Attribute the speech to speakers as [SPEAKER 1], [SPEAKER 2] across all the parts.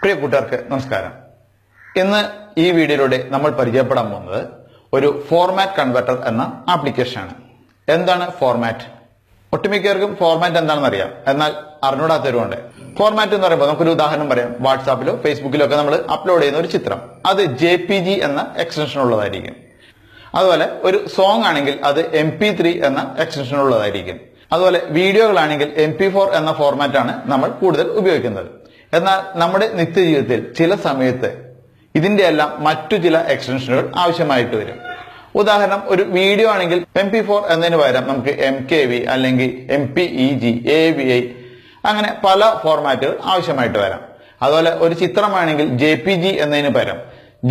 [SPEAKER 1] പ്രിയ കൂട്ടുകാർക്ക് നമസ്കാരം. ഇന്ന് ഈ വീഡിയോയിലൂടെ നമ്മൾ പരിചയപ്പെടാൻ പോകുന്നത് ഒരു ഫോർമാറ്റ് കൺവെർട്ടർ എന്ന ആപ്ലിക്കേഷനാണ്. എന്താണ് ഫോർമാറ്റ്? ഒട്ടുമിക്കവർക്കും ഫോർമാറ്റ് എന്താണെന്ന് അറിയാം, എന്നാൽ അറിഞ്ഞൂടാത്തവരുമുണ്ട്. ഫോർമാറ്റ് എന്ന് പറയുമ്പോൾ നമുക്കൊരു ഉദാഹരണം പറയാം. വാട്സാപ്പിലോ ഫേസ്ബുക്കിലോ ഒക്കെ നമ്മൾ അപ്ലോഡ് ചെയ്യുന്ന ഒരു ചിത്രം അത് JPG എന്ന എക്സ്റ്റൻഷൻ ഉള്ളതായിരിക്കും. അതുപോലെ ഒരു സോങ് ആണെങ്കിൽ അത് MP3 എന്ന എക്സ്റ്റൻഷൻ ഉള്ളതായിരിക്കും. അതുപോലെ വീഡിയോകളാണെങ്കിൽ MP4 എന്ന ഫോർമാറ്റ് ആണ് നമ്മൾ കൂടുതൽ ഉപയോഗിക്കുന്നത്. എന്നാൽ നമ്മുടെ നിത്യജീവിതത്തിൽ ചില സമയത്ത് ഇതിന്റെ എല്ലാം മറ്റു ചില എക്സ്റ്റൻഷനുകൾ ആവശ്യമായിട്ട് വരും. ഉദാഹരണം, ഒരു വീഡിയോ ആണെങ്കിൽ MP4 എന്നതിന് പകരം നമുക്ക് MKV അല്ലെങ്കിൽ MPEG, AVI അങ്ങനെ പല ഫോർമാറ്റുകൾ ആവശ്യമായിട്ട് വരാം. അതുപോലെ ഒരു ചിത്രമാണെങ്കിൽ JPG എന്നതിന് പകരം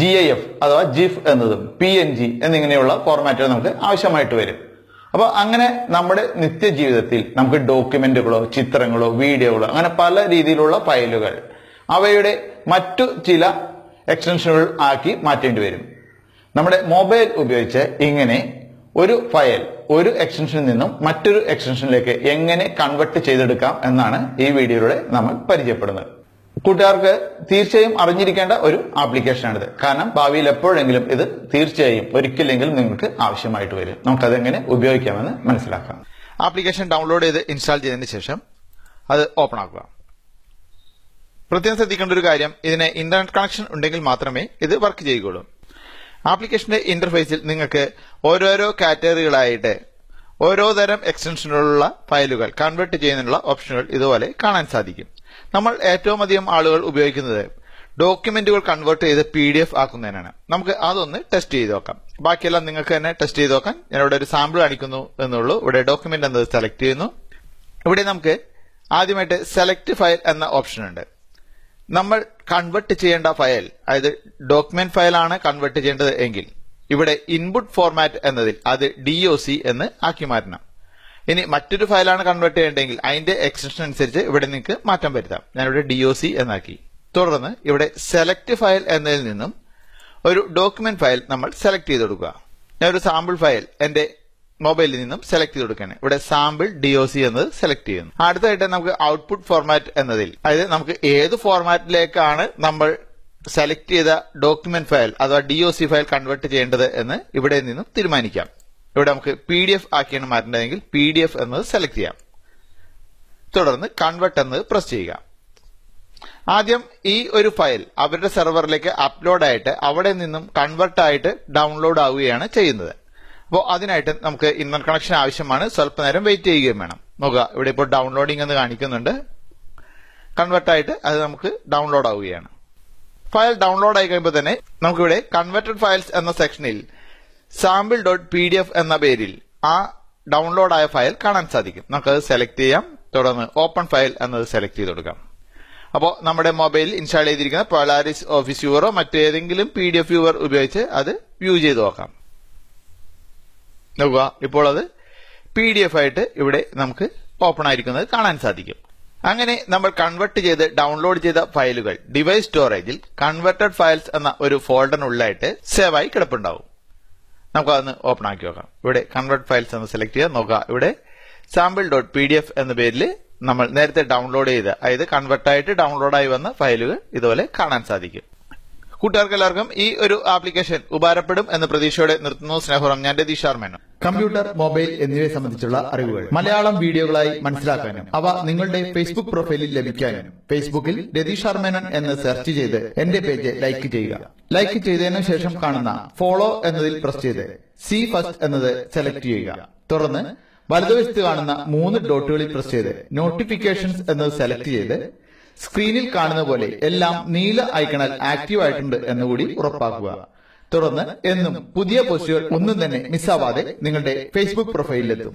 [SPEAKER 1] GIF അഥവാ GIF എന്നതും PNG എന്നിങ്ങനെയുള്ള ഫോർമാറ്റുകൾ നമുക്ക് ആവശ്യമായിട്ട് വരും. അപ്പൊ അങ്ങനെ നമ്മുടെ നിത്യജീവിതത്തിൽ നമുക്ക് ഡോക്യുമെന്റുകളോ ചിത്രങ്ങളോ വീഡിയോകളോ അങ്ങനെ പല രീതിയിലുള്ള ഫയലുകൾ അവയുടെ മറ്റു ചില എക്സ്റ്റൻഷനുകൾ ആക്കി മാറ്റേണ്ടി വരും. നമ്മുടെ മൊബൈൽ ഉപയോഗിച്ച് ഇങ്ങനെ ഒരു ഫയൽ ഒരു എക്സ്റ്റൻഷനിൽ നിന്നും മറ്റൊരു എക്സ്റ്റൻഷനിലേക്ക് എങ്ങനെ കൺവെർട്ട് ചെയ്തെടുക്കാം എന്നാണ് ഈ വീഡിയോയിലൂടെ നമ്മൾ പരിചയപ്പെടുന്നത്. കൂട്ടുകാർക്ക് തീർച്ചയായും അറിഞ്ഞിരിക്കേണ്ട ഒരു ആപ്ലിക്കേഷനാണിത്. കാരണം ഭാവിയിൽ എപ്പോഴെങ്കിലും ഇത് തീർച്ചയായും ഒരിക്കലെങ്കിലും നിങ്ങൾക്ക് ആവശ്യമായിട്ട് വരും. നമുക്കതെങ്ങനെ ഉപയോഗിക്കാമെന്ന് മനസ്സിലാക്കാം.
[SPEAKER 2] ആപ്ലിക്കേഷൻ ഡൗൺലോഡ് ചെയ്ത് ഇൻസ്റ്റാൾ ചെയ്തതിന് ശേഷം അത് ഓപ്പൺ ആക്കുക. പ്രത്യേകം ശ്രദ്ധിക്കേണ്ട ഒരു കാര്യം, ഇതിന് ഇന്റർനെറ്റ് കണക്ഷൻ ഉണ്ടെങ്കിൽ മാത്രമേ ഇത് വർക്ക് ചെയ്യുകയുള്ളൂ. ആപ്ലിക്കേഷന്റെ ഇന്റർഫേസിൽ നിങ്ങൾക്ക് ഓരോരോ കാറ്റഗറികളായിട്ട് ഓരോ തരം എക്സ്റ്റൻഷനുകളുള്ള ഫയലുകൾ കൺവെർട്ട് ചെയ്യുന്നതിനുള്ള ഓപ്ഷനുകൾ ഇതുപോലെ കാണാൻ സാധിക്കും. നമ്മൾ ഏറ്റവും അധികം ആളുകൾ ഉപയോഗിക്കുന്നത് ഡോക്യുമെന്റുകൾ കൺവെർട്ട് ചെയ്ത് PDF ആക്കുന്നതിനാണ്. നമുക്ക് അതൊന്ന് ടെസ്റ്റ് ചെയ്ത് നോക്കാം. ബാക്കിയെല്ലാം നിങ്ങൾക്ക് തന്നെ ടെസ്റ്റ് ചെയ്ത് നോക്കാം. ഞാനിവിടെ ഒരു സാമ്പിൾ കാണിക്കുന്നു എന്നുള്ളൂ. ഇവിടെ ഡോക്യുമെന്റ് എന്നത് സെലക്ട് ചെയ്യുന്നു. ഇവിടെ നമുക്ക് ആദ്യമായിട്ട് സെലക്ട് ഫയൽ എന്ന ഓപ്ഷൻ ഉണ്ട്. നമ്മൾ കൺവെർട്ട് ചെയ്യേണ്ട ഫയൽ, അതായത് ഡോക്യുമെന്റ് ഫയലാണ് കൺവെർട്ട് ചെയ്യേണ്ടത് എങ്കിൽ ഇവിടെ ഇൻപുട്ട് ഫോർമാറ്റ് എന്നതിൽ അത് DOC എന്ന് ആക്കി മാറ്റണം. ഇനി മറ്റൊരു ഫയലാണ് കൺവെർട്ട് ചെയ്യേണ്ടതെങ്കിൽ അതിന്റെ എക്സ്റ്റൻഷൻ അനുസരിച്ച് ഇവിടെ നിങ്ങൾക്ക് മാറ്റം വരുത്താം. ഞാനിവിടെ DOC എന്നാക്കി. തുടർന്ന് ഇവിടെ സെലക്ട് ഫയൽ എന്നതിൽ നിന്നും ഒരു ഡോക്യുമെന്റ് ഫയൽ നമ്മൾ സെലക്ട് ചെയ്ത് കൊടുക്കുക. ഞാനൊരു സാമ്പിൾ ഫയൽ എന്റെ മൊബൈലിൽ നിന്നും സെലക്ട് ചെയ്ത് കൊടുക്കുകയാണ്. ഇവിടെ സാമ്പിൾ DOC എന്നത് സെലക്ട് ചെയ്യുന്നു. അടുത്തായിട്ട് നമുക്ക് ഔട്ട്പുട്ട് ഫോർമാറ്റ് എന്നതിൽ, അതായത് നമുക്ക് ഏത് ഫോർമാറ്റിലേക്കാണ് നമ്മൾ സെലക്ട് ചെയ്ത ഡോക്യുമെന്റ് ഫയൽ അഥവാ DOC ഫയൽ കൺവെർട്ട് ചെയ്യേണ്ടത് എന്ന് ഇവിടെ നിന്നും തീരുമാനിക്കാം. ഇവിടെ നമുക്ക് PDF ആക്കിയാണ് മാറ്റേണ്ടതെങ്കിൽ PDF എന്നത് സെലക്ട് ചെയ്യാം. തുടർന്ന് കൺവെർട്ട് എന്നത് പ്രസ് ചെയ്യുക. ആദ്യം ഈ ഒരു ഫയൽ അവരുടെ സെർവറിലേക്ക് അപ്ലോഡ് ആയിട്ട് അവിടെ നിന്നും കൺവെർട്ട് ആയിട്ട് ഡൗൺലോഡ് ആവുകയാണ് ചെയ്യുന്നത്. അപ്പോൾ അതിനായിട്ട് നമുക്ക് ഇന്റർനെറ്റ് കണക്ഷൻ ആവശ്യമാണ്. സ്വല്പനേരം വെയിറ്റ് ചെയ്യുകയും വേണം. നോക്കുക, ഇവിടെ ഇപ്പോൾ ഡൗൺലോഡിംഗ് എന്ന് കാണിക്കുന്നുണ്ട്. കൺവെർട്ടായിട്ട് അത് നമുക്ക് ഡൗൺലോഡ് ആവുകയാണ്. ഫയൽ ഡൗൺലോഡ് ആയി കഴിയുമ്പോൾ തന്നെ നമുക്കിവിടെ കൺവെർട്ടഡ് ഫയൽസ് എന്ന സെക്ഷനിൽ sample.pdf എന്ന പേരിൽ ആ ഡൗൺലോഡ് ആയ ഫയൽ കാണാൻ സാധിക്കും. നമുക്കത് സെലക്ട് ചെയ്യാം. തുടർന്ന് ഓപ്പൺ ഫയൽ എന്നത് സെലക്ട് ചെയ്ത് കൊടുക്കാം. അപ്പോൾ നമ്മുടെ മൊബൈലിൽ ഇൻസ്റ്റാൾ ചെയ്തിരിക്കുന്ന പോളാരിസ് ഓഫീസ് വ്യൂവറോ മറ്റേതെങ്കിലും PDF വ്യൂവർ ഉപയോഗിച്ച് അത് വ്യൂ ചെയ്ത് നോക്കാം. നോക്കുക, ഇപ്പോൾ അത് PDF ആയിട്ട് ഇവിടെ നമുക്ക് ഓപ്പൺ ആയിരിക്കുന്നത് കാണാൻ സാധിക്കും. അങ്ങനെ നമ്മൾ കൺവെർട്ട് ചെയ്ത് ഡൗൺലോഡ് ചെയ്ത ഫയലുകൾ ഡിവൈസ് സ്റ്റോറേജിൽ കൺവെർട്ടഡ് ഫയൽസ് എന്ന ഒരു ഫോൾഡറിനുള്ളിലായിട്ട് സേവ് ആയി കിടപ്പുണ്ടാവും. നമുക്കതൊന്ന് ഓപ്പൺ ആക്കി നോക്കാം. ഇവിടെ കൺവെർട്ട് ഫയൽസ് എന്ന് സെലക്ട് ചെയ്യുക. നോക്കുക, ഇവിടെ sample.pdf എന്ന പേരിൽ നമ്മൾ നേരത്തെ ഡൗൺലോഡ് ചെയ്ത, അതായത് കൺവെർട്ടായിട്ട് ഡൗൺലോഡായി വന്ന ഫയലുകൾ ഇതുപോലെ കാണാൻ സാധിക്കും. കൂട്ടുകാർക്ക് എല്ലാവർക്കും ഈ ഒരു ആപ്ലിക്കേഷൻ ഉപകാരപ്പെടും എന്ന പ്രതീക്ഷയോടെ നിർത്തുന്നു. സ്നേഹപൂർവ്വം ഞാൻ Ratheesh R Menon.
[SPEAKER 1] Computer, mobile എന്നിവയെ സംബന്ധിച്ചുള്ള അറിവുകൾ മലയാളം വീഡിയോകളായി മനസ്സിലാക്കാനും അവ നിങ്ങളുടെ ഫേസ്ബുക്ക് പ്രൊഫൈലിൽ ലഭിക്കാനും ഫേസ്ബുക്കിൽ രതീഷ് ആർ മേനോൻ എന്ന് സെർച്ച് ചെയ്ത് എന്റെ പേജ് ലൈക്ക് ചെയ്യുക. ലൈക്ക് ചെയ്തതിനു ശേഷം കാണുന്ന ഫോളോ എന്നതിൽ പ്രസ് ചെയ്ത് See ഫസ്റ്റ് എന്നത് സെലക്ട് ചെയ്യുക. തുടർന്ന് വലതുവശത്ത് കാണുന്ന 3 ഡോട്ടുകളിൽ പ്രസ് ചെയ്ത് നോട്ടിഫിക്കേഷൻസ് എന്നത് സെലക്ട് ചെയ്ത് സ്ക്രീനിൽ കാണുന്ന പോലെ എല്ലാം നീല ഐക്കണൽ ആക്റ്റീവ് ആയിട്ടുണ്ട് എന്നുകൂടി ഉറപ്പാക്കുക. തുടർന്ന് എന്നും പുതിയ പോസ്റ്റുകൾ ഒന്നും തന്നെ മിസ്സാവാതെ നിങ്ങളുടെ ഫേസ്ബുക്ക് പ്രൊഫൈലിലെത്തും.